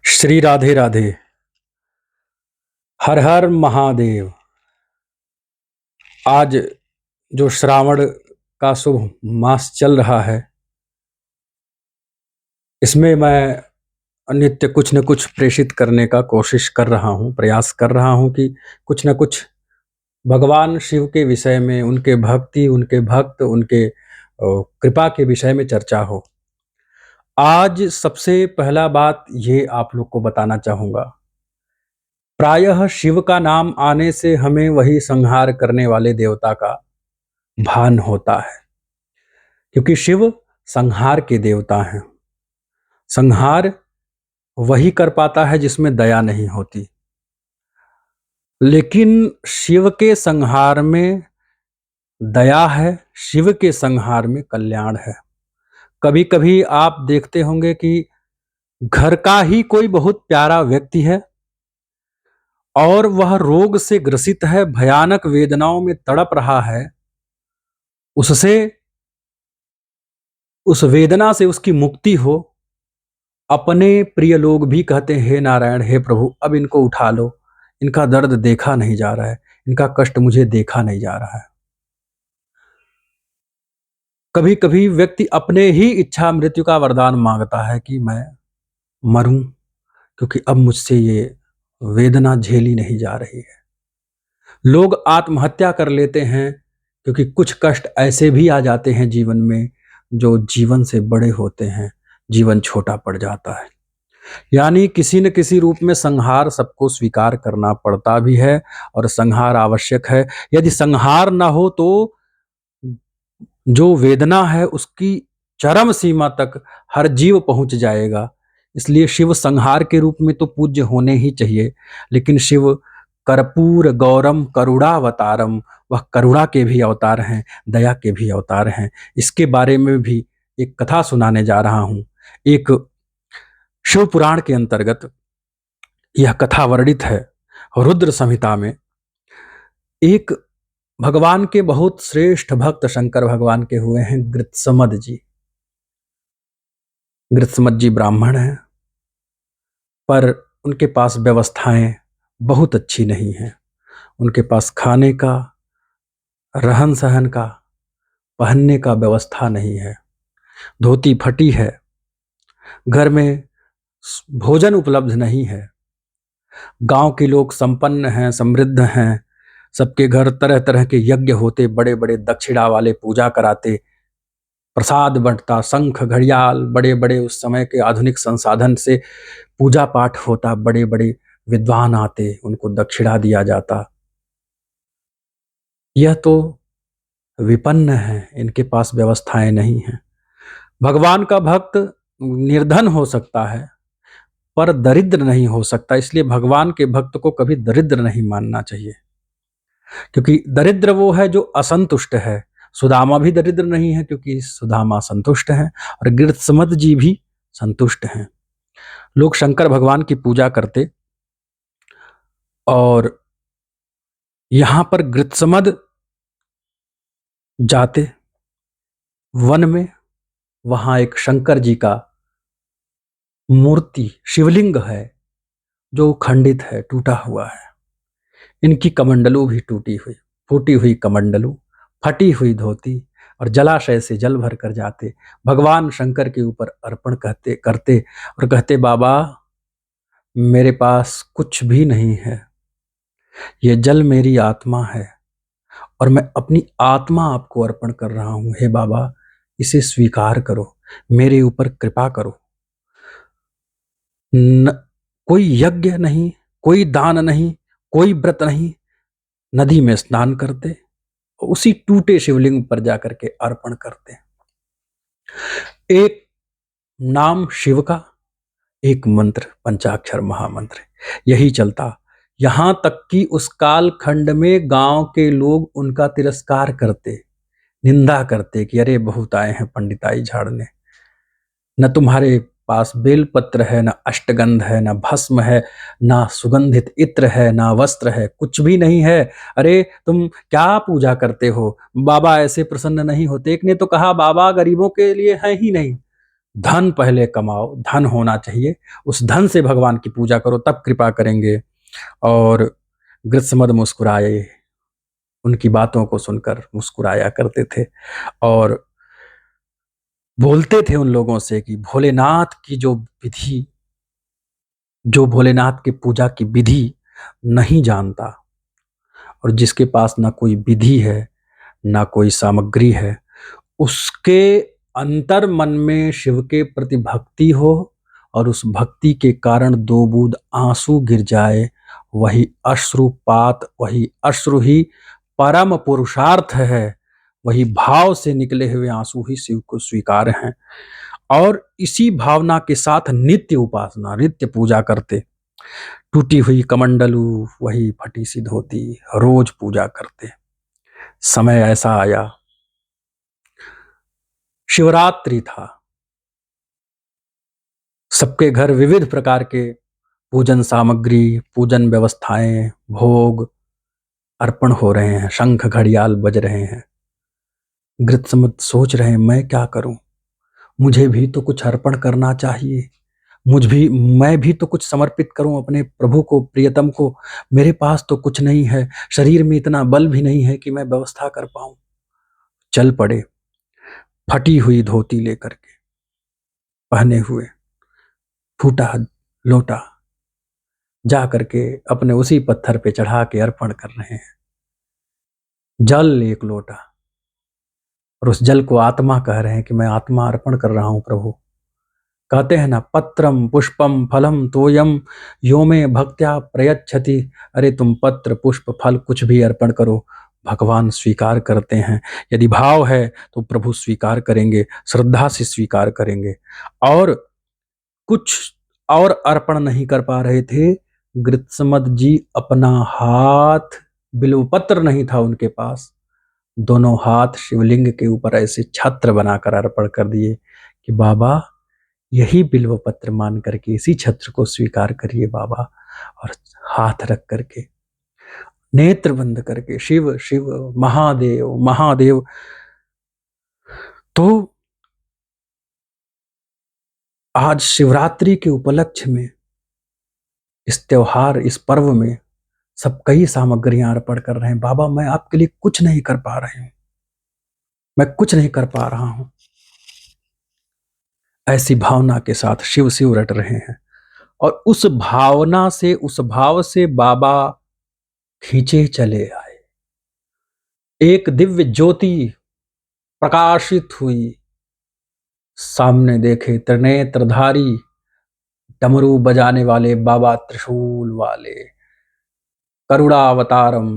श्री राधे राधे। हर हर महादेव। आज जो श्रावण का शुभ मास चल रहा है, इसमें मैं नित्य कुछ न कुछ प्रेषित करने का कोशिश कर रहा हूँ, प्रयास कर रहा हूँ कि कुछ न कुछ भगवान शिव के विषय में, उनके भक्ति, उनके भक्त, उनके कृपा के विषय में चर्चा हो। आज सबसे पहला बात ये आप लोग को बताना चाहूँगा। प्रायः शिव का नाम आने से हमें वही संहार करने वाले देवता का भान होता है, क्योंकि शिव संहार के देवता हैं। संहार वही कर पाता है जिसमें दया नहीं होती, लेकिन शिव के संहार में दया है, शिव के संहार में कल्याण है। कभी कभी आप देखते होंगे कि घर का ही कोई बहुत प्यारा व्यक्ति है और वह रोग से ग्रसित है, भयानक वेदनाओं में तड़प रहा है। उससे, उस वेदना से उसकी मुक्ति हो, अपने प्रिय लोग भी कहते हैं, हे नारायण, हे प्रभु, अब इनको उठा लो, इनका दर्द देखा नहीं जा रहा है, इनका कष्ट मुझे देखा नहीं जा रहा है। कभी कभी व्यक्ति अपने ही इच्छा मृत्यु का वरदान मांगता है कि मैं मरूं, क्योंकि अब मुझसे ये वेदना झेली नहीं जा रही है। लोग आत्महत्या कर लेते हैं क्योंकि कुछ कष्ट ऐसे भी आ जाते हैं जीवन में जो जीवन से बड़े होते हैं, जीवन छोटा पड़ जाता है। यानी किसी न किसी रूप में संहार सबको स्वीकार करना पड़ता भी है और संहार आवश्यक है। यदि संहार ना हो तो जो वेदना है उसकी चरम सीमा तक हर जीव पहुंच जाएगा। इसलिए शिव संहार के रूप में तो पूज्य होने ही चाहिए, लेकिन शिव कर्पूर गौरम करुणावतारम, वह करुणा के भी अवतार हैं, दया के भी अवतार हैं। इसके बारे में भी एक कथा सुनाने जा रहा हूं। एक शिव पुराण के अंतर्गत यह कथा वर्णित है। रुद्र संहिता में एक भगवान के बहुत श्रेष्ठ भक्त शंकर भगवान के हुए हैं गृत्समद जी। गृत्समद जी ब्राह्मण हैं, पर उनके पास व्यवस्थाएं बहुत अच्छी नहीं हैं। उनके पास खाने का, रहन सहन का, पहनने का व्यवस्था नहीं है। धोती फटी है, घर में भोजन उपलब्ध नहीं है। गांव के लोग संपन्न हैं, समृद्ध हैं, सबके घर तरह तरह के यज्ञ होते, बड़े बड़े दक्षिणा वाले पूजा कराते, प्रसाद बंटता, शंख घड़ियाल, बड़े बड़े उस समय के आधुनिक संसाधन से पूजा पाठ होता, बड़े बड़े विद्वान आते, उनको दक्षिणा दिया जाता। यह तो विपन्न है, इनके पास व्यवस्थाएं नहीं हैं। भगवान का भक्त निर्धन हो सकता है पर दरिद्र नहीं हो सकता, इसलिए भगवान के भक्त को कभी दरिद्र नहीं मानना चाहिए, क्योंकि दरिद्र वो है जो असंतुष्ट है। सुदामा भी दरिद्र नहीं है क्योंकि सुदामा संतुष्ट है, और गृत्समद जी भी संतुष्ट हैं। लोग शंकर भगवान की पूजा करते और यहां पर गृत्समद जाते वन में, वहां एक शंकर जी का मूर्ति, शिवलिंग है जो खंडित है, टूटा हुआ है। इनकी कमंडलू भी टूटी हुई, फूटी हुई कमंडलू, फटी हुई धोती, और जलाशय से जल भर कर जाते, भगवान शंकर के ऊपर अर्पण करते और कहते, बाबा मेरे पास कुछ भी नहीं है, ये जल मेरी आत्मा है और मैं अपनी आत्मा आपको अर्पण कर रहा हूं। हे बाबा, इसे स्वीकार करो, मेरे ऊपर कृपा करो। न, कोई यज्ञ नहीं, कोई दान नहीं, कोई व्रत नहीं, नदी में स्नान करते, उसी टूटे शिवलिंग पर जाकर के अर्पण करते। एक नाम शिव का, एक मंत्र, पंचाक्षर महामंत्र, यही चलता। यहां तक कि उस काल खंड में गांव के लोग उनका तिरस्कार करते, निंदा करते कि अरे बहुत आए हैं पंडिताई झाड़ने, न तुम्हारे पास बेलपत्र है, न अष्टगंध है, न भस्म है, ना सुगंधित इत्र है, ना वस्त्र है, कुछ भी नहीं है। अरे तुम क्या पूजा करते हो, बाबा ऐसे प्रसन्न नहीं होते। एक ने तो कहा, बाबा गरीबों के लिए है ही नहीं, धन पहले कमाओ, धन होना चाहिए, उस धन से भगवान की पूजा करो, तब कृपा करेंगे। और गृत्समद मुस्कुराए, उनकी बातों को सुनकर मुस्कुराया करते थे और बोलते थे उन लोगों से कि भोलेनाथ की जो विधि, जो भोलेनाथ की पूजा की विधि नहीं जानता और जिसके पास ना कोई विधि है, ना कोई सामग्री है, उसके अंतर मन में शिव के प्रति भक्ति हो और उस भक्ति के कारण दो बूंद आंसू गिर जाए, वही अश्रुपात, वही अश्रु ही परम पुरुषार्थ है, वही भाव से निकले हुए आंसू ही शिव को स्वीकार हैं। और इसी भावना के साथ नित्य उपासना, नित्य पूजा करते, टूटी हुई कमंडलू, वही फटी सी धोती, रोज पूजा करते। समय ऐसा आया, शिवरात्रि था, सबके घर विविध प्रकार के पूजन सामग्री, पूजन व्यवस्थाएं, भोग अर्पण हो रहे हैं, शंख घड़ियाल बज रहे हैं। गृत्समत सोच रहे हैं, मैं क्या करूं, मुझे भी तो कुछ अर्पण करना चाहिए, मैं भी तो कुछ समर्पित करूं अपने प्रभु को, प्रियतम को। मेरे पास तो कुछ नहीं है, शरीर में इतना बल भी नहीं है कि मैं व्यवस्था कर पाऊं। चल पड़े, फटी हुई धोती लेकर के, पहने हुए, फूटा लोटा जा करके अपने उसी पत्थर पे चढ़ा के अर्पण कर रहे हैं। जल एक लोटा, और उस जल को आत्मा कह रहे हैं कि मैं आत्मा अर्पण कर रहा हूं प्रभु। कहते हैं ना, पत्रम पुष्पम फलम तोयम यो में भक्त्या प्रयच्छति। अरे तुम पत्र पुष्प फल कुछ भी अर्पण करो, भगवान स्वीकार करते हैं। यदि भाव है तो प्रभु स्वीकार करेंगे, श्रद्धा से स्वीकार करेंगे। और कुछ और अर्पण नहीं कर पा रहे थे गृत्समद जी, अपना हाथ, बिल्वपत्र नहीं था उनके पास, दोनों हाथ शिवलिंग के ऊपर ऐसे छत्र बनाकर अर्पण कर दिए कि बाबा यही बिल्वपत्र मान करके इसी छत्र को स्वीकार करिए बाबा। और हाथ रख करके, नेत्र बंद करके, शिव शिव महादेव महादेव। तो आज शिवरात्रि के उपलक्ष्य में, इस त्योहार, इस पर्व में सब कई सामग्रियां अर्पण कर रहे हैं। बाबा मैं आपके लिए कुछ नहीं कर पा रहे हूं, मैं कुछ नहीं कर पा रहा हूं। ऐसी भावना के साथ शिव शिव रट रहे हैं और उस भावना से, उस भाव से बाबा खींचे चले आए। एक दिव्य ज्योति प्रकाशित हुई, सामने देखे त्रिनेत्रधारी डमरू बजाने वाले बाबा, त्रिशूल वाले, करुणावतारम,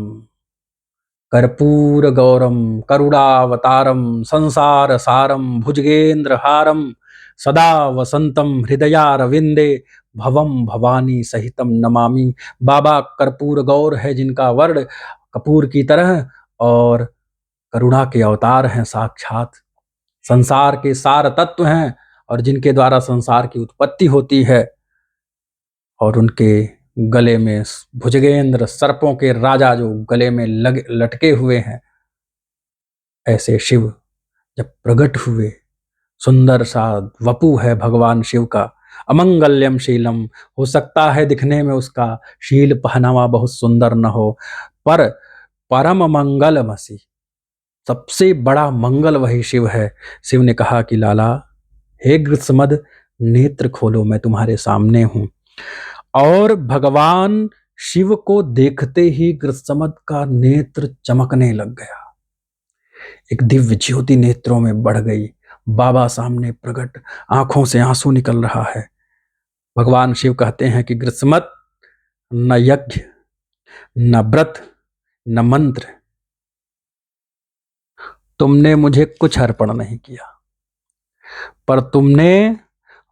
कर्पूर गौरम करुणावतारम, संसार सारम, भुजगेंद्र हारम, सदा वसंतम हृदयारविंदे, भवम भवानी सहितम नमामि। बाबा कर्पूर गौर है, जिनका वर्ण कपूर की तरह, और करुणा के अवतार हैं साक्षात, संसार के सार तत्व हैं और जिनके द्वारा संसार की उत्पत्ति होती है। और उनके गले में भुजगेंद्र, सर्पों के राजा जो गले में लटके हुए हैं, ऐसे शिव जब प्रकट हुए, सुंदर सा वपु है भगवान शिव का, अमंगल्यम शीलम, हो सकता है दिखने में उसका शील पहनावा बहुत सुंदर न हो, पर परम मंगलमसी, सबसे बड़ा मंगल वही शिव है। शिव ने कहा कि लाला, हे गृत्समद, नेत्र खोलो, मैं तुम्हारे सामने हूं। और भगवान शिव को देखते ही गृत्समद का नेत्र चमकने लग गया, एक दिव्य ज्योति नेत्रों में बढ़ गई। बाबा सामने प्रकट, आंखों से आंसू निकल रहा है। भगवान शिव कहते हैं कि गृत्समद, न यज्ञ, न व्रत, न मंत्र, तुमने मुझे कुछ अर्पण नहीं किया, पर तुमने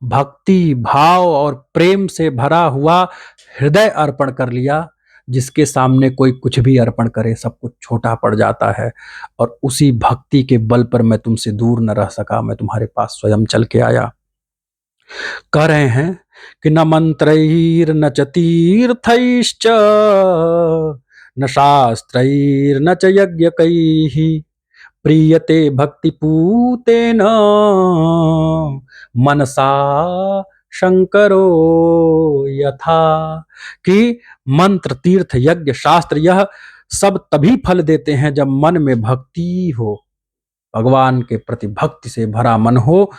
भक्ति, भाव और प्रेम से भरा हुआ हृदय अर्पण कर लिया, जिसके सामने कोई कुछ भी अर्पण करे सब कुछ छोटा पड़ जाता है। और उसी भक्ति के बल पर मैं तुमसे दूर न रह सका, मैं तुम्हारे पास स्वयं चल के आया। कह रहे हैं कि न मंत्रैर न च तीर्थैश्च, न शास्त्रैर न च यज्ञकैः, प्रीयते भक्ति पूतेन मनसा शंकरो यथा। कि मंत्र, तीर्थ, यज्ञ, शास्त्र यह सब तभी फल देते हैं जब मन में भक्ति हो, भगवान के प्रति भक्ति से भरा मन हो।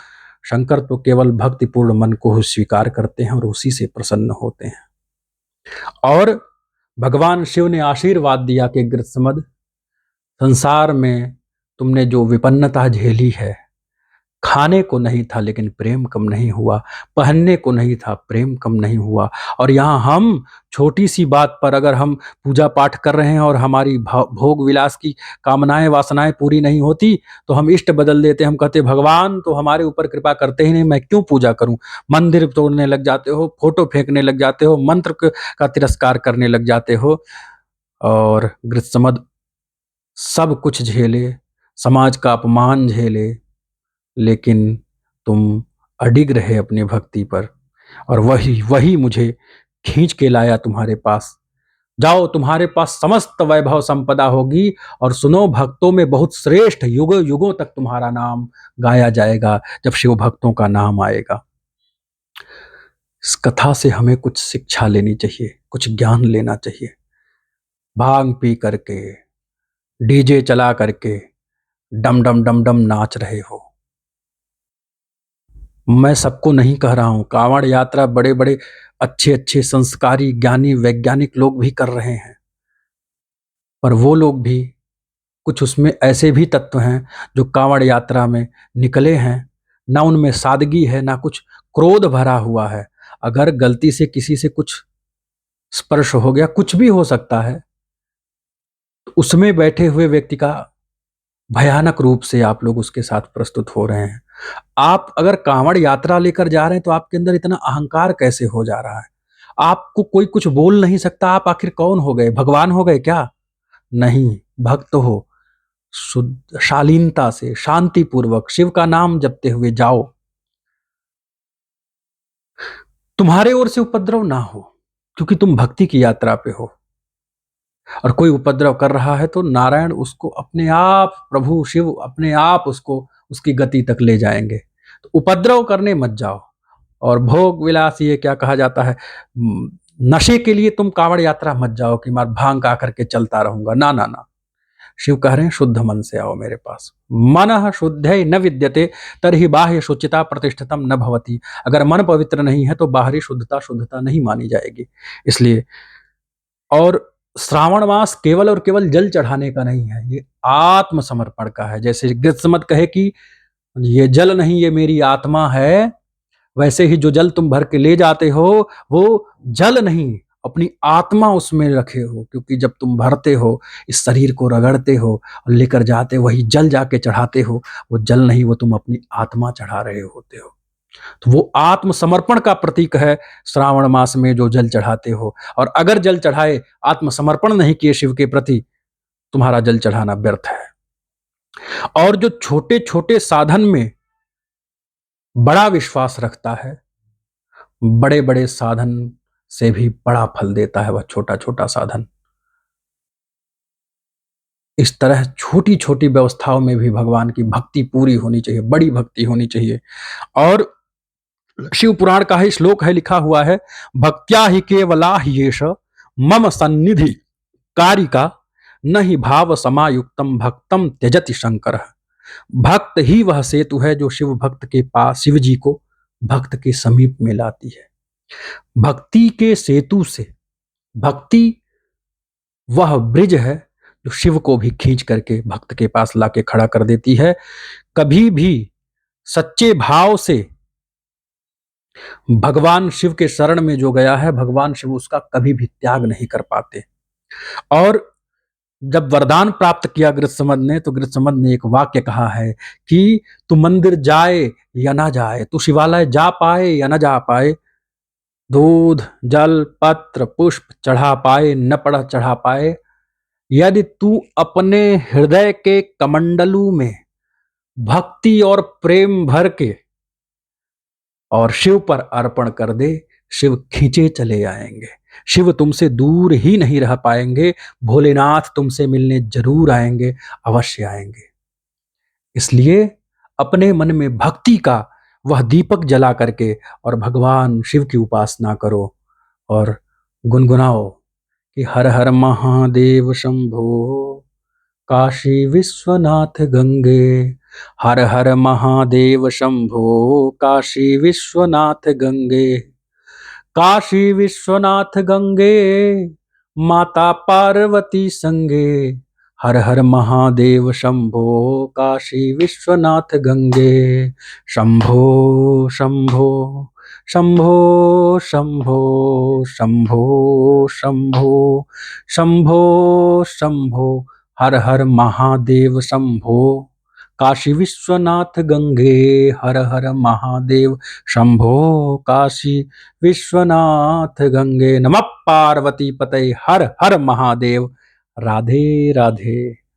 शंकर तो केवल भक्तिपूर्ण मन को ही स्वीकार करते हैं और उसी से प्रसन्न होते हैं। और भगवान शिव ने आशीर्वाद दिया कि गृत्समद, संसार में तुमने जो विपन्नता झेली है, खाने को नहीं था लेकिन प्रेम कम नहीं हुआ, पहनने को नहीं था प्रेम कम नहीं हुआ। और यहाँ हम छोटी सी बात पर अगर हम पूजा पाठ कर रहे हैं और हमारी भोग विलास की कामनाएं वासनाएं पूरी नहीं होती तो हम इष्ट बदल देते, हम कहते भगवान तो हमारे ऊपर कृपा करते ही नहीं, मैं क्यों पूजा करूं। मंदिर तोड़ने लग जाते हो, फोटो फेंकने लग जाते हो, मंत्र का तिरस्कार करने लग जाते हो। और गृत्समद सब कुछ झेले, समाज का अपमान झेले, लेकिन तुम अडिग रहे अपनी भक्ति पर, और वही वही मुझे खींच के लाया तुम्हारे पास। जाओ, तुम्हारे पास समस्त वैभव संपदा होगी, और सुनो, भक्तों में बहुत श्रेष्ठ, युगों युगों तक तुम्हारा नाम गाया जाएगा जब शिव भक्तों का नाम आएगा। इस कथा से हमें कुछ शिक्षा लेनी चाहिए, कुछ ज्ञान लेना चाहिए। भांग पी करके, डीजे चला करके डम डम डम डम नाच रहे हो। मैं सबको नहीं कह रहा हूं, कांवड़ यात्रा बड़े बड़े अच्छे अच्छे संस्कारी ज्ञानी वैज्ञानिक लोग भी कर रहे हैं, पर वो लोग भी, कुछ उसमें ऐसे भी तत्व हैं जो कांवड़ यात्रा में निकले हैं, ना उनमें सादगी है, ना कुछ क्रोध भरा हुआ है। अगर गलती से किसी से कुछ स्पर्श हो गया, कुछ भी हो सकता है, तो उसमें बैठे हुए व्यक्ति का भयानक रूप से आप लोग उसके साथ प्रस्तुत हो रहे हैं। आप अगर कांवड़ यात्रा लेकर जा रहे हैं तो आपके अंदर इतना अहंकार कैसे हो जा रहा है? आपको कोई कुछ बोल नहीं सकता, आप आखिर कौन हो गए? भगवान हो गए क्या? नहीं, भक्त हो। शुद्ध शालीनता से, शांतिपूर्वक शिव का नाम जपते हुए जाओ। तुम्हारे ओर से उपद्रव ना हो, क्योंकि तुम भक्ति की यात्रा पे हो। और कोई उपद्रव कर रहा है तो नारायण उसको अपने आप, प्रभु शिव अपने आप उसको उसकी गति तक ले जाएंगे। तो उपद्रव करने मत जाओ। और भोग विलास, ये क्या कहा जाता है, नशे के लिए तुम कांवड़ यात्रा मत जाओ कि मैं भांग का करके चलता रहूंगा। ना ना ना, शिव कह रहे हैं शुद्ध मन से आओ मेरे पास। मन शुद्धे न विद्यते तरहि बाह्य शुचिता प्रतिष्ठितम न भवति। अगर मन पवित्र नहीं है तो बाहरी शुद्धता शुद्धता नहीं मानी जाएगी। इसलिए, और श्रावण मास केवल और केवल जल चढ़ाने का नहीं है, ये आत्मसमर्पण का है। जैसे गृत्समद कहे कि ये जल नहीं, ये मेरी आत्मा है, वैसे ही जो जल तुम भर के ले जाते हो वो जल नहीं, अपनी आत्मा उसमें रखे हो। क्योंकि जब तुम भरते हो, इस शरीर को रगड़ते हो और लेकर जाते हो, वही जल जाके चढ़ाते हो, वो जल नहीं, वो तुम अपनी आत्मा चढ़ा रहे होते हो। तो वो आत्मसमर्पण का प्रतीक है श्रावण मास में जो जल चढ़ाते हो। और अगर जल चढ़ाए, आत्मसमर्पण नहीं किए शिव के प्रति, तुम्हारा जल चढ़ाना व्यर्थ है। और जो छोटे छोटे साधन में बड़ा विश्वास रखता है, बड़े बड़े साधन से भी बड़ा फल देता है वह छोटा छोटा साधन। इस तरह छोटी छोटी व्यवस्थाओं में भी भगवान की भक्ति पूरी होनी चाहिए, बड़ी भक्ति होनी चाहिए। और शिव पुराण का ही श्लोक है, लिखा हुआ है, भक्त्या ही केवला ह्येष मम सन्निधि कारिका न ही भाव समायुक्तम भक्तम त्यजति शंकर। भक्त ही वह सेतु है जो शिव भक्त के पास, शिव जी को भक्त के समीप में लाती है। भक्ति के सेतु से, भक्ति वह ब्रिज है जो शिव को भी खींच करके भक्त के पास लाके खड़ा कर देती है। कभी भी सच्चे भाव से भगवान शिव के शरण में जो गया है, भगवान शिव उसका कभी भी त्याग नहीं कर पाते। और जब वरदान प्राप्त किया गृत्समद ने, तो गृत्समद ने एक वाक्य कहा है कि तू मंदिर जाए या ना जाए, तू शिवालय जा पाए या ना जा पाए, दूध जल पत्र पुष्प चढ़ा पाए न पढ़ चढ़ा पाए, यदि तू अपने हृदय के कमंडलू में भक्ति और प्रेम भर के और शिव पर अर्पण कर दे, शिव खींचे चले आएंगे। शिव तुमसे दूर ही नहीं रह पाएंगे। भोलेनाथ तुमसे मिलने जरूर आएंगे, अवश्य आएंगे। इसलिए अपने मन में भक्ति का वह दीपक जला करके और भगवान शिव की उपासना करो और गुनगुनाओ कि हर हर महादेव शंभो, काशी विश्वनाथ गंगे। हर हर महादेव शंभो, काशी विश्वनाथ गंगे। काशी विश्वनाथ गंगे, माता पार्वती संगे। हर हर महादेव शंभो, काशी विश्वनाथ गंगे। शंभो शंभो शंभो शंभो शंभो शंभो शंभो शंभो। हर हर महादेव शंभो, काशी विश्वनाथ गंगे। हर हर महादेव शंभो, काशी विश्वनाथ गंगे। नमः पार्वती पतये, हर हर महादेव। राधे राधे।